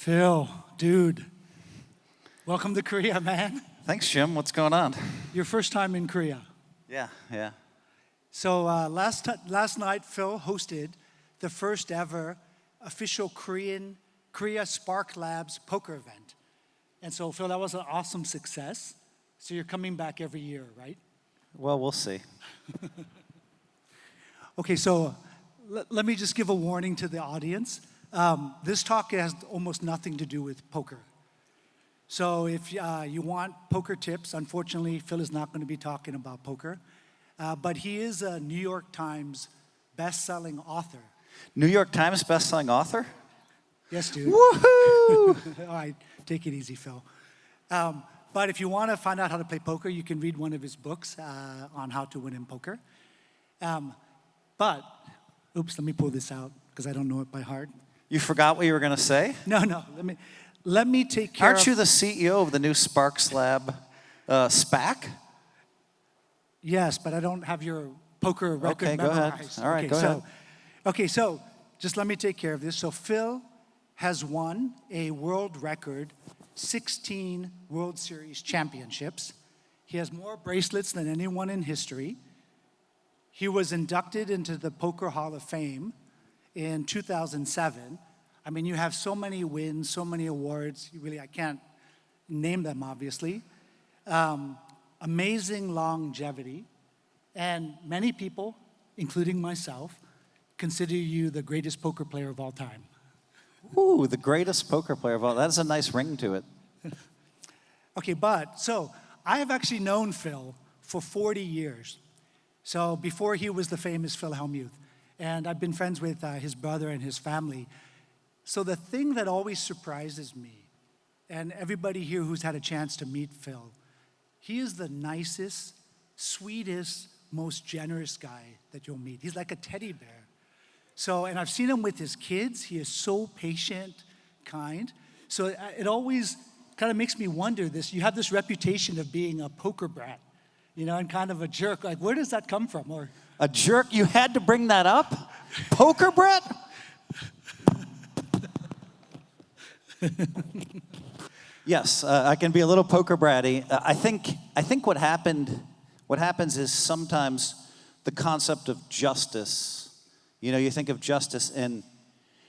Phil, dude, welcome to Korea, man. Thanks, Jim. What's going on? Your first time in Korea. Yeah. So last night, Phil hosted the first ever official Korea SparkLabs poker event. And so, Phil, that was an awesome success. So you're coming back every year, right? Well, we'll see. Okay, so let me just give a warning to the audience. This talk has almost nothing to do with poker. So if you want poker tips, unfortunately, Phil is not going to be talking about poker. But he is a New York Times best-selling author. New York Times best-selling author? Yes, dude. Woohoo! All right, take it easy, Phil. But if you want to find out how to play poker, you can read one of his books on how to win in poker. But, oops, let me pull this out because I don't know it by heart. You forgot what you were going to say? No, let me take care Aren't you the CEO of the new SparkLabs SPAC? Yes, but I don't have your poker record Okay, go memorized. ahead. All right, go ahead. Okay, so just let me take care of this. So Phil has won a world record 16 World Series championships. He has more bracelets than anyone in history. He was inducted into the Poker Hall of Fame in 2007. I mean, you have so many wins, so many awards. I can't name them, obviously. Amazing longevity. And many people, including myself, consider you the greatest poker player of all time. Ooh, the greatest poker player of all. That has a nice ring to it. Okay, so I have actually known Phil for 40 years. So before he was the famous Phil Hellmuth. And I've been friends with his brother and his family. So the thing that always surprises me, and everybody here who's had a chance to meet Phil, he is the nicest, sweetest, most generous guy that you'll meet. He's like a teddy bear. So, and I've seen him with his kids. He is so patient, kind. So it always kind of makes me wonder this. You have this reputation of being a poker brat, and kind of a jerk. Like, where does that come from? Or a jerk? You had to bring that up? Poker brat? Yes, I can be a little poker bratty. I think what happens is sometimes the concept of justice. You think of justice and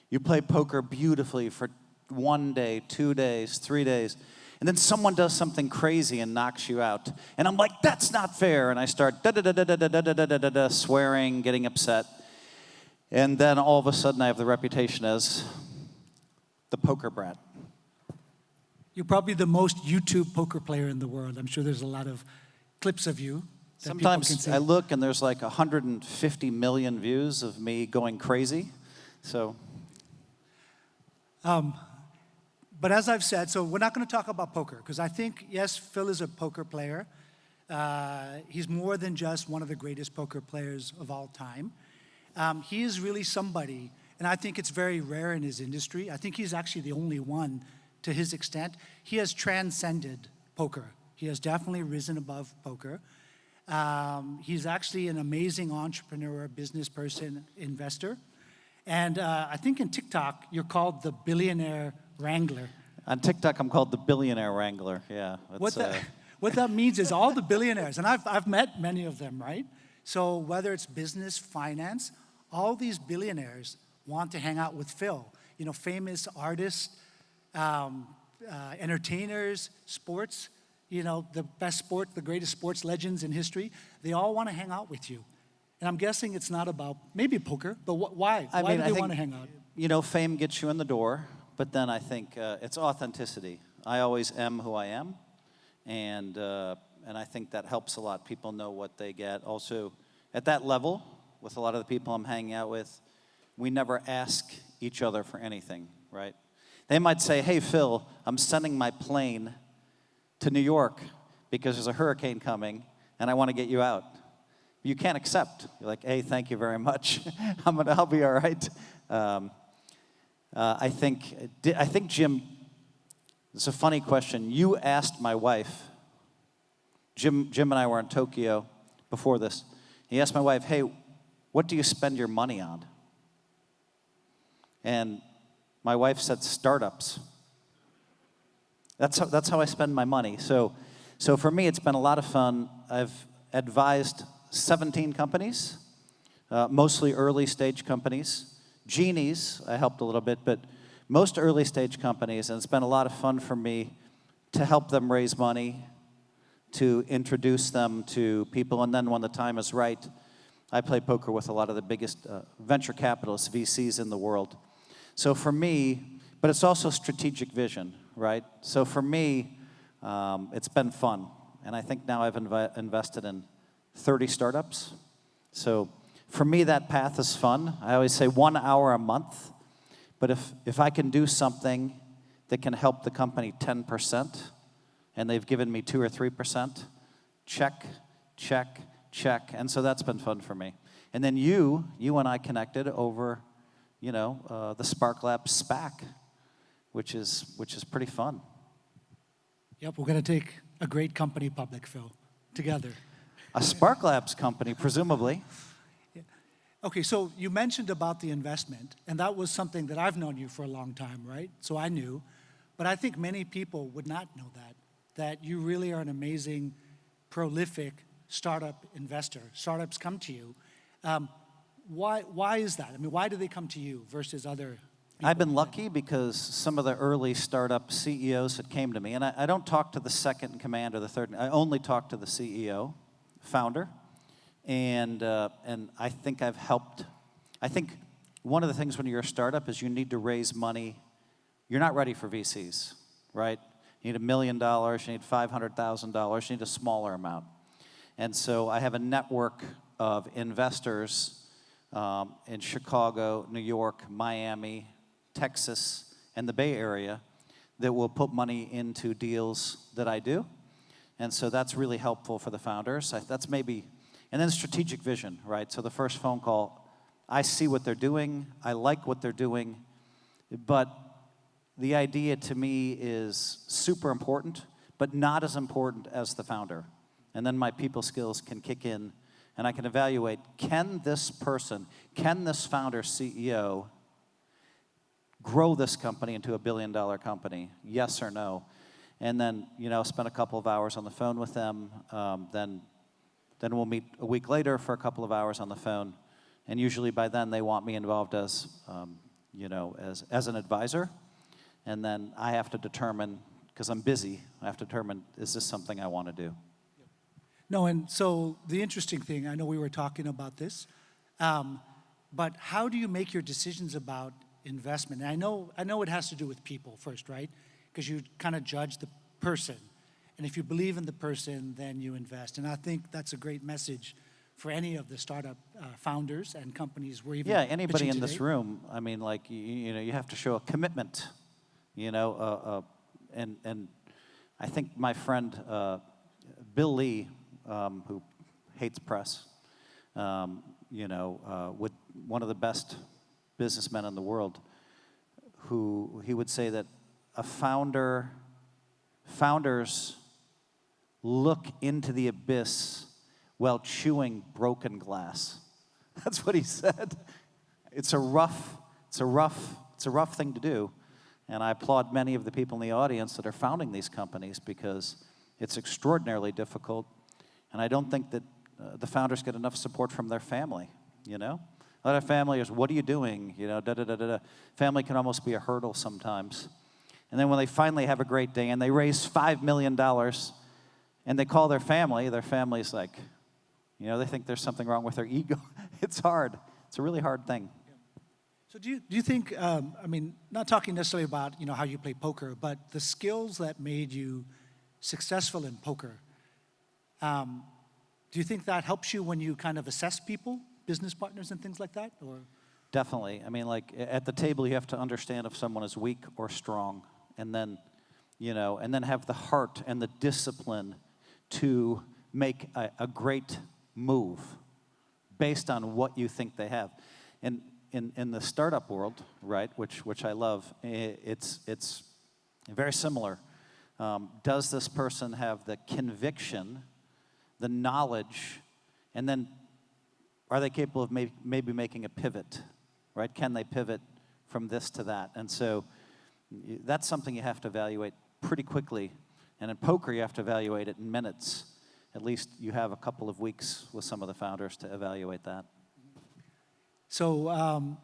you play poker beautifully for 1 day, 2 days, 3 days, and then someone does something crazy and knocks you out. And I'm like, that's not fair. And I start da-da-da-da-da-da-da-da-da-da, swearing, getting upset. And then all of a sudden I have the reputation as the poker brat. You're probably the most YouTube poker player in the world. I'm sure there's a lot of clips of you. Sometimes I look and there's like 150 million views of me going crazy. So. But as I've said, so we're not going to talk about poker because I think, yes, Phil is a poker player. He's more than just one of the greatest poker players of all time. He is really somebody, and I think it's very rare in his industry. I think he's actually the only one to his extent. He has transcended poker. He has definitely risen above poker. He's actually an amazing entrepreneur, business person, investor. And I think in TikTok, you're called the billionaire wrangler. On TikTok, I'm called the billionaire wrangler, yeah. What that means is all the billionaires, and I've met many of them, right? So whether it's business, finance, all these billionaires want to hang out with Phil. Famous artists, entertainers, sports, the greatest sports legends in history, they all want to hang out with you. And I'm guessing it's not about, maybe poker, but why? Why do they want to hang out? Fame gets you in the door, but then I think it's authenticity. I always am who I am, and I think that helps a lot. People know what they get. Also, at that level, with a lot of the people I'm hanging out with, we never ask each other for anything, right? They might say, hey, Phil, I'm sending my plane to New York because there's a hurricane coming and I want to get you out. You can't accept. You're like, hey, thank you very much. I'll be all right. I think, Jim, it's a funny question. You asked my wife, Jim and I were in Tokyo before this. He asked my wife, hey, what do you spend your money on? And my wife said startups. That's how I spend my money. So for me, it's been a lot of fun. I've advised 17 companies, mostly early stage companies. Genies, I helped a little bit, but most early stage companies, and it's been a lot of fun for me to help them raise money, to introduce them to people, and then when the time is right, I play poker with a lot of the biggest venture capitalists, VCs in the world. So for me, but it's also strategic vision, right? So for me, it's been fun, and I think now I've invested in 30 startups. So for me, that path is fun. I always say 1 hour a month, but if I can do something that can help the company 10%, and they've given me 2 or 3%, check, check, check. And so that's been fun for me. And then you and I connected over, the SparkLabs SPAC, which is pretty fun. Yep, we're going to take a great company public, Phil, together. A SparkLabs company, presumably. Yeah. Okay, so you mentioned about the investment, and that was something that I've known you for a long time, right? So I knew, but I think many people would not know that you really are an amazing, prolific startup investor. Startups come to you. Why is that? I mean, why do they come to you versus other people? I've been lucky because some of the early startup CEOs that came to me, and I don't talk to the second in command or the third, I only talk to the CEO, founder, and I think I've helped. I think one of the things when you're a startup is you need to raise money. You're not ready for VCs, right? You need $1 million, you need $500,000, you need a smaller amount. And so I have a network of investors in Chicago, New York, Miami, Texas, and the Bay Area that will put money into deals that I do. And so that's really helpful for the founders. That's maybe, and then strategic vision, right? So the first phone call, I see what they're doing, I like what they're doing, but the idea to me is super important, but not as important as the founder. And then my people skills can kick in, and I can evaluate, can this founder CEO grow this company into a $1 billion company? Yes or no? And then, spend a couple of hours on the phone with them. Then we'll meet a week later for a couple of hours on the phone. And usually by then they want me involved as an advisor. And then I have to determine, because I'm busy, I have to determine, is this something I want to do? No, and so the interesting thing, I know we were talking about this, but how do you make your decisions about investment? And I know it has to do with people first, right? Because you kind of judge the person. And if you believe in the person, then you invest. And I think that's a great message for any of the startup founders and companies we're even anybody in today. this room, I mean, like, you have to show a commitment, and I think my friend Bill Lee, who hates press, with one of the best businessmen in the world, who he would say that founders look into the abyss while chewing broken glass. That's what he said. It's a rough thing to do. And I applaud many of the people in the audience that are founding these companies because it's extraordinarily difficult. And I don't think that the founders get enough support from their family, A lot of family is, what are you doing? Family can almost be a hurdle sometimes. And then when they finally have a great day and they raise $5 million and they call their family's like, they think there's something wrong with their ego. It's hard. It's a really hard thing. So do you think, not talking necessarily about, how you play poker, but the skills that made you successful in poker, do you think that helps you when you kind of assess people, business partners and things like that? Or? Definitely. I mean, like, at the table, you have to understand if someone is weak or strong, and then have the heart and the discipline to make a great move based on what you think they have. And in the startup world, right, which I love, it's very similar. Does this person have the conviction, the knowledge, and then are they capable of maybe making a pivot, right? Can they pivot from this to that? And so that's something you have to evaluate pretty quickly. And in poker, you have to evaluate it in minutes. At least you have a couple of weeks with some of the founders to evaluate that. So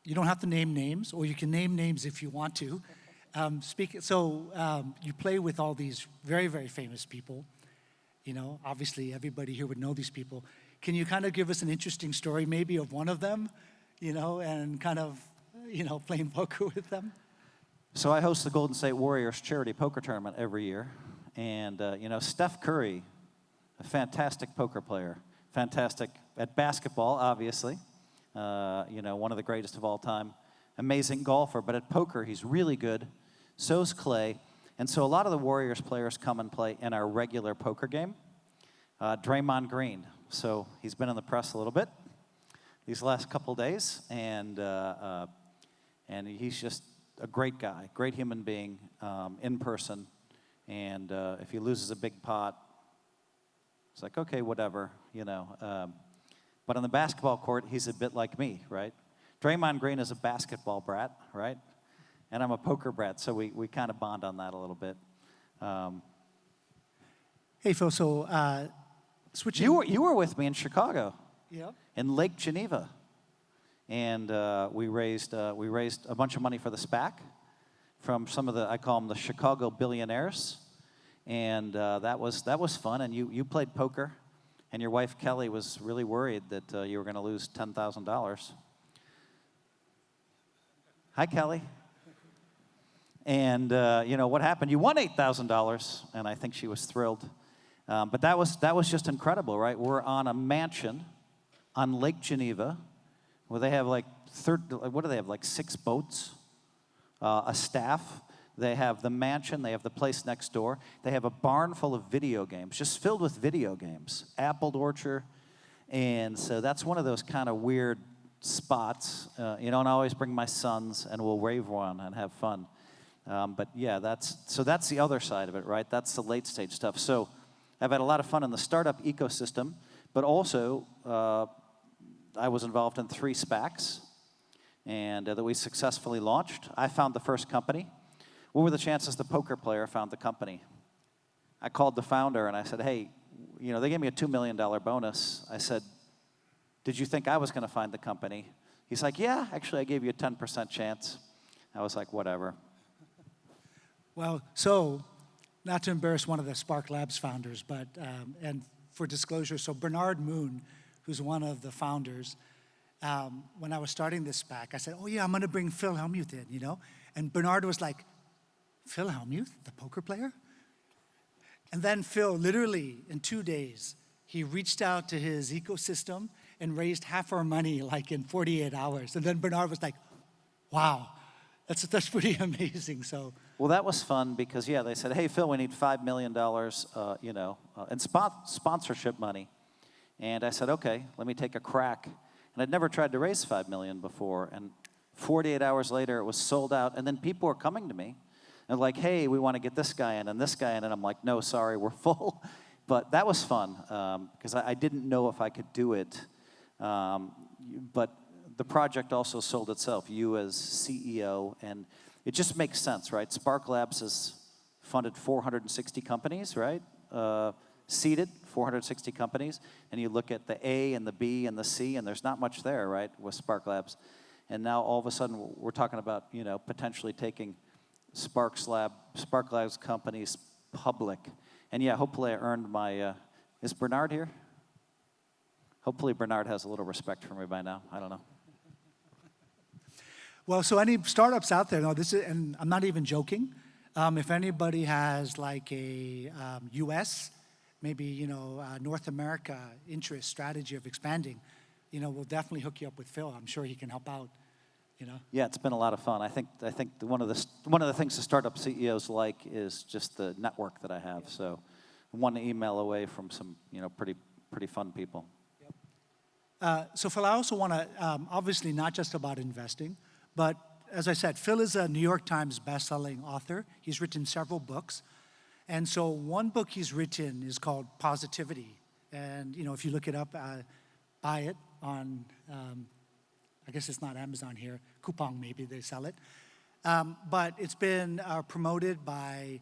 you don't have to name names, or you can name names if you want to. You play with all these very, very famous people. You know, obviously everybody here would know these people. Can you kind of give us an interesting story maybe of one of them, you know, and kind of, you know, playing poker with them? So I host the Golden State Warriors charity poker tournament every year. And, you know, Steph Curry, a fantastic poker player, fantastic at basketball, obviously. You know, one of the greatest of all time. Amazing golfer, but at poker, he's really good. So's Clay. And so a lot of the Warriors players come and play in our regular poker game. Draymond Green. So he's been in the press a little bit these last couple days. And he's just a great guy, great human being in person. And if he loses a big pot, it's like, okay, whatever, you know. But on the basketball court, he's a bit like me, right? Draymond Green is a basketball brat, right? And I'm a poker brat, so we kind of bond on that a little bit. Hey, Phil, so switching... You were with me in Chicago. Yeah. In Lake Geneva. And we raised a bunch of money for the SPAC from some of the, I call them the Chicago billionaires. And that was fun. And you played poker. And your wife, Kelly, was really worried that you were going to lose $10,000. Hi, Kelly. And, you know, what happened? You won $8,000, and I think she was thrilled. But that was just incredible, right? We're on a mansion on Lake Geneva where they have like, what do they have, like 6 boats, a staff. They have the mansion, they have the place next door. They have a barn full of video games, just filled with video games, apple orchard. And so that's one of those kind of weird spots. You know, and I always bring my sons, and we'll rave one and have fun. But yeah, that's the other side of it, right? That's the late stage stuff. So I've had a lot of fun in the startup ecosystem, but also I was involved in 3 SPACs, and that we successfully launched. I found the first company. What were the chances the poker player found the company? I called the founder and I said, hey, you know, they gave me a $2 million bonus. I said, did you think I was going to find the company? He's like, yeah, actually, I gave you a 10% chance. I was like, whatever. Well, so not to embarrass one of the SparkLabs founders, but, and for disclosure, so Bernard Moon, who's one of the founders, when I was starting this SPAC, I said, oh yeah, I'm going to bring Phil Hellmuth in, you know? And Bernard was like, Phil Hellmuth, the poker player? And then Phil, literally in 2 days, he reached out to his ecosystem and raised half our money like in 48 hours. And then Bernard was like, wow, that's pretty amazing. So. Well, that was fun because, yeah, they said, hey, Phil, we need $5 million, you know, in sponsorship money. And I said, okay, let me take a crack. And I'd never tried to raise $5 million before. And 48 hours later, it was sold out. And then people were coming to me and like, hey, we want to get this guy in and this guy in. And I'm like, no, sorry, we're full. But that was fun because I didn't know if I could do it. But the project also sold itself, you as CEO. And it just makes sense, right? SparkLabs has funded 460 companies, right? Seeded 460 companies. And you look at the A and the B and the C, and there's not much there, right, with SparkLabs. And now all of a sudden we're talking about, you know, potentially taking SparkLabs companies public. And yeah, hopefully I earned my, is Bernard here? Hopefully Bernard has a little respect for me by now. I don't know. Well, so any startups out there, no, this is, and I'm not even joking. If anybody has like a U.S., maybe, you know, North America interest strategy of expanding, you know, we'll definitely hook you up with Phil. I'm sure he can help out, you know. Yeah, it's been a lot of fun. I think one of the things the startup CEOs like is just the network that I have. So, one email away from some, you know, pretty fun people. So Phil, I also want to, obviously not just about investing, but as I said, Phil is a New York Times bestselling author. He's written several books. And so one book he's written is called Positivity. And, you know, if you look it up, buy it on, I guess it's not Amazon here, Coupang maybe they sell it. But it's been promoted by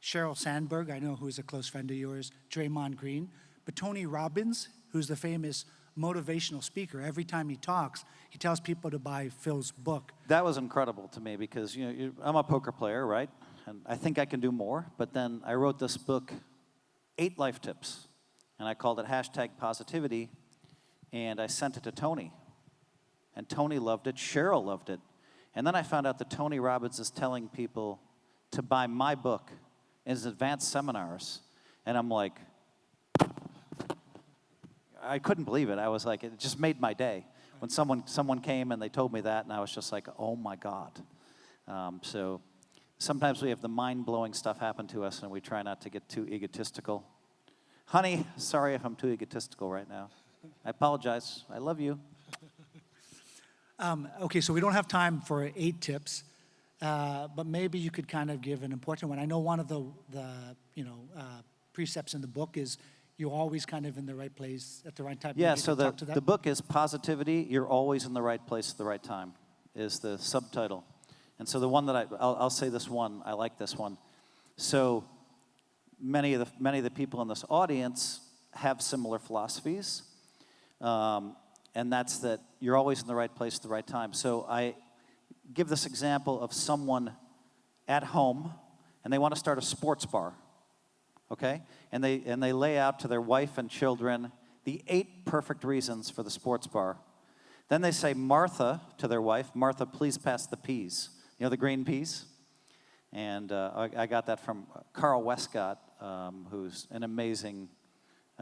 Sheryl Sandberg, I know who's a close friend of yours, Draymond Green, but Tony Robbins, who's the famous motivational speaker. Every time he talks, he tells people to buy Phil's book. That was incredible to me because I'm a poker player, right? And I think I can do more. But then I wrote this book, 8 Life Tips, and I called it #Positivity, and I sent it to Tony. And Tony loved it, Sheryl loved it. And then I found out that Tony Robbins is telling people to buy my book in his advanced seminars. And I'm like, I couldn't believe it. I was like, it just made my day. When someone came and they told me that, and I was just like, oh my God. So sometimes we have the mind-blowing stuff happen to us, and we try not to get too egotistical. Honey, sorry if I'm too egotistical right now. I apologize. I love you. Okay, so we don't have time for 8 tips, but maybe you could kind of give an important one. I know one of the precepts in the book is you're always kind of in the right place at the right time. Yeah, Maybe so you could talk to the that. book is Positivity, You're Always in the Right Place at the Right Time, is the subtitle. And so the one that I'll say this one, I like this one. So many of the people in this audience have similar philosophies, and that's that you're always in the right place at the right time. So I give this example of someone at home, and they want to start a sports bar. Okay? And they lay out to their wife and children the 8 perfect reasons for the sports bar. Then they say, Martha, to their wife, Martha, please pass the peas. You know, the green peas? And I got that from Carl Westcott, who's an amazing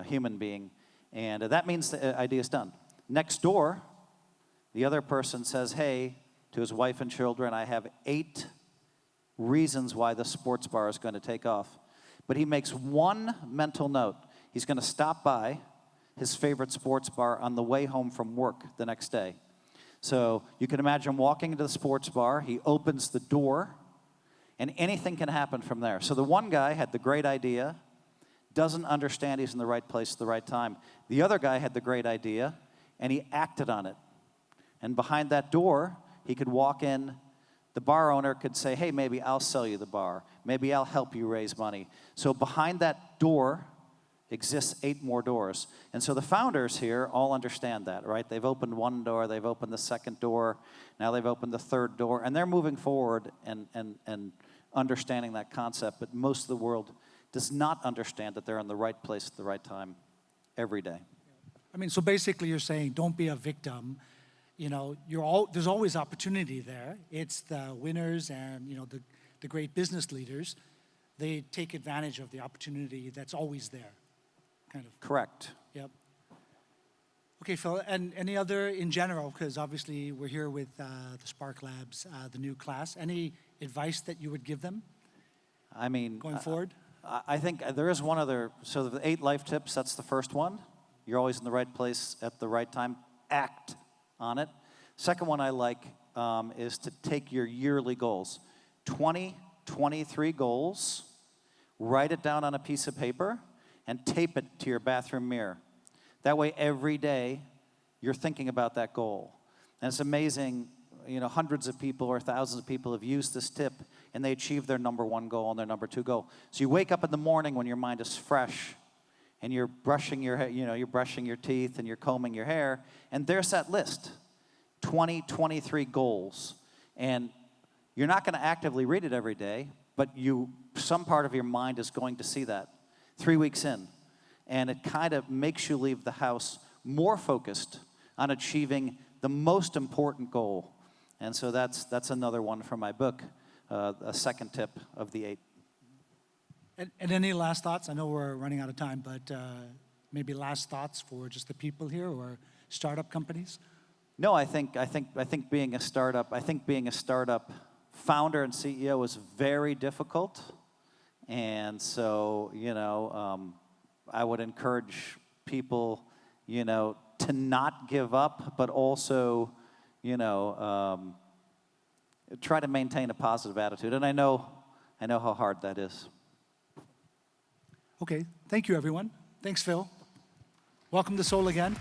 human being. And that means the idea is done. Next door, the other person says, hey, to his wife and children, I have 8 reasons why the sports bar is going to take off. But he makes one mental note. He's going to stop by his favorite sports bar on the way home from work the next day. So you can imagine walking into the sports bar. He opens the door, and anything can happen from there. So the one guy had the great idea, doesn't understand he's in the right place at the right time. The other guy had the great idea, and he acted on it. And behind that door, he could walk in. The bar owner could say, hey, maybe I'll sell you the bar. Maybe I'll help you raise money. So behind that door exists 8 more doors. And so the founders here all understand that, right? They've opened one door, they've opened the second door, now they've opened the third door, and they're moving forward and understanding that concept. But most of the world does not understand that they're in the right place at the right time every day. I mean, so basically you're saying don't be a victim. You know, there's always opportunity there. It's the winners and, the great business leaders. They take advantage of the opportunity that's always there, kind of. Correct. Yep. Okay, Phil, and any other in general, because obviously we're here with the SparkLabs, the new class. Any advice that you would give them? I mean, going forward? I think there is one other. So the 8 life tips, that's the first one. You're always in the right place at the right time. Act on it. Second one I like is to take your yearly goals. 23 goals, write it down on a piece of paper, and tape it to your bathroom mirror. That way every day you're thinking about that goal. And it's amazing, hundreds of people or thousands of people have used this tip and they achieve their number 1 goal and their number 2 goal. So you wake up in the morning when your mind is fresh and you're brushing your hair, you're brushing your teeth and you're combing your hair, and there's that list. 23 goals. And you're not going to actively read it every day, but some part of your mind is going to see that 3 weeks in. And it kind of makes you leave the house more focused on achieving the most important goal. And so that's another one from my book, a second tip of the 8. And any last thoughts? I know we're running out of time, but maybe last thoughts for just the people here or startup companies? No, I think being a startup founder and CEO is very difficult, and so I would encourage people, to not give up, but also, try to maintain a positive attitude. And I know how hard that is. Okay, thank you, everyone. Thanks, Phil. Welcome to Seoul again.